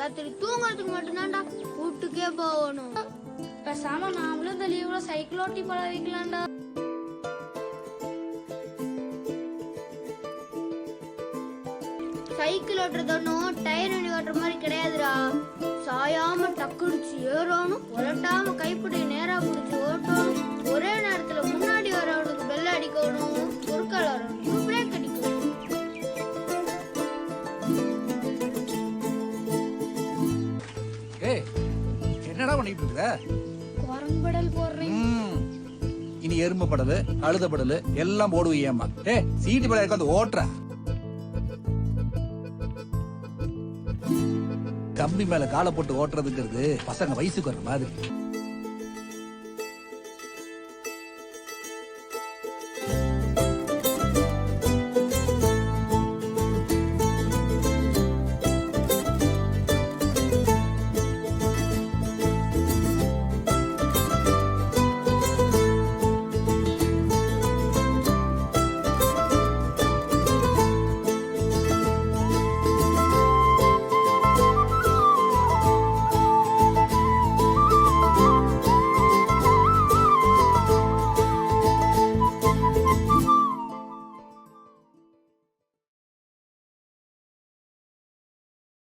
ராத்திரி தூங்குறதுக்கு மட்டும்தான்டா வீட்டுக்கே போகணும். பேசாம நாமளும் இந்த லீவ்ல சைக்கிள் ஓட்டி பழகிக்கலாம்டா. சைக்கிள் ஓட்டுறது ஒன்றும் டயர் வண்டி ஓட்டுற மாதிரி கிடையாதுடா. சாயாம டக்குடிச்சு ஏறணும், உலட்டாம கைப்பிடி நேரா பிடிச்சி ஓட்டணும், ஒரே நேரத்துல முன்னாடி வரவனுக்கு பெல் அடிக்கணும், குறுக்கால வரவனுக்கு பிரேக் அடிக்கணும். என்னடா பண்ணிட்டு இருக்க? குரம்படல் போடுறேன். இனி எறும்பு படலு அழுத படலு எல்லாம் போடுவியம்மா. சீட்டு படம் இருக்க ஓட்டுற கம்பி மேல காலை போட்டு ஓட்டுறதுங்கிறது பசங்க வயசுக்கு வர மாதிரி.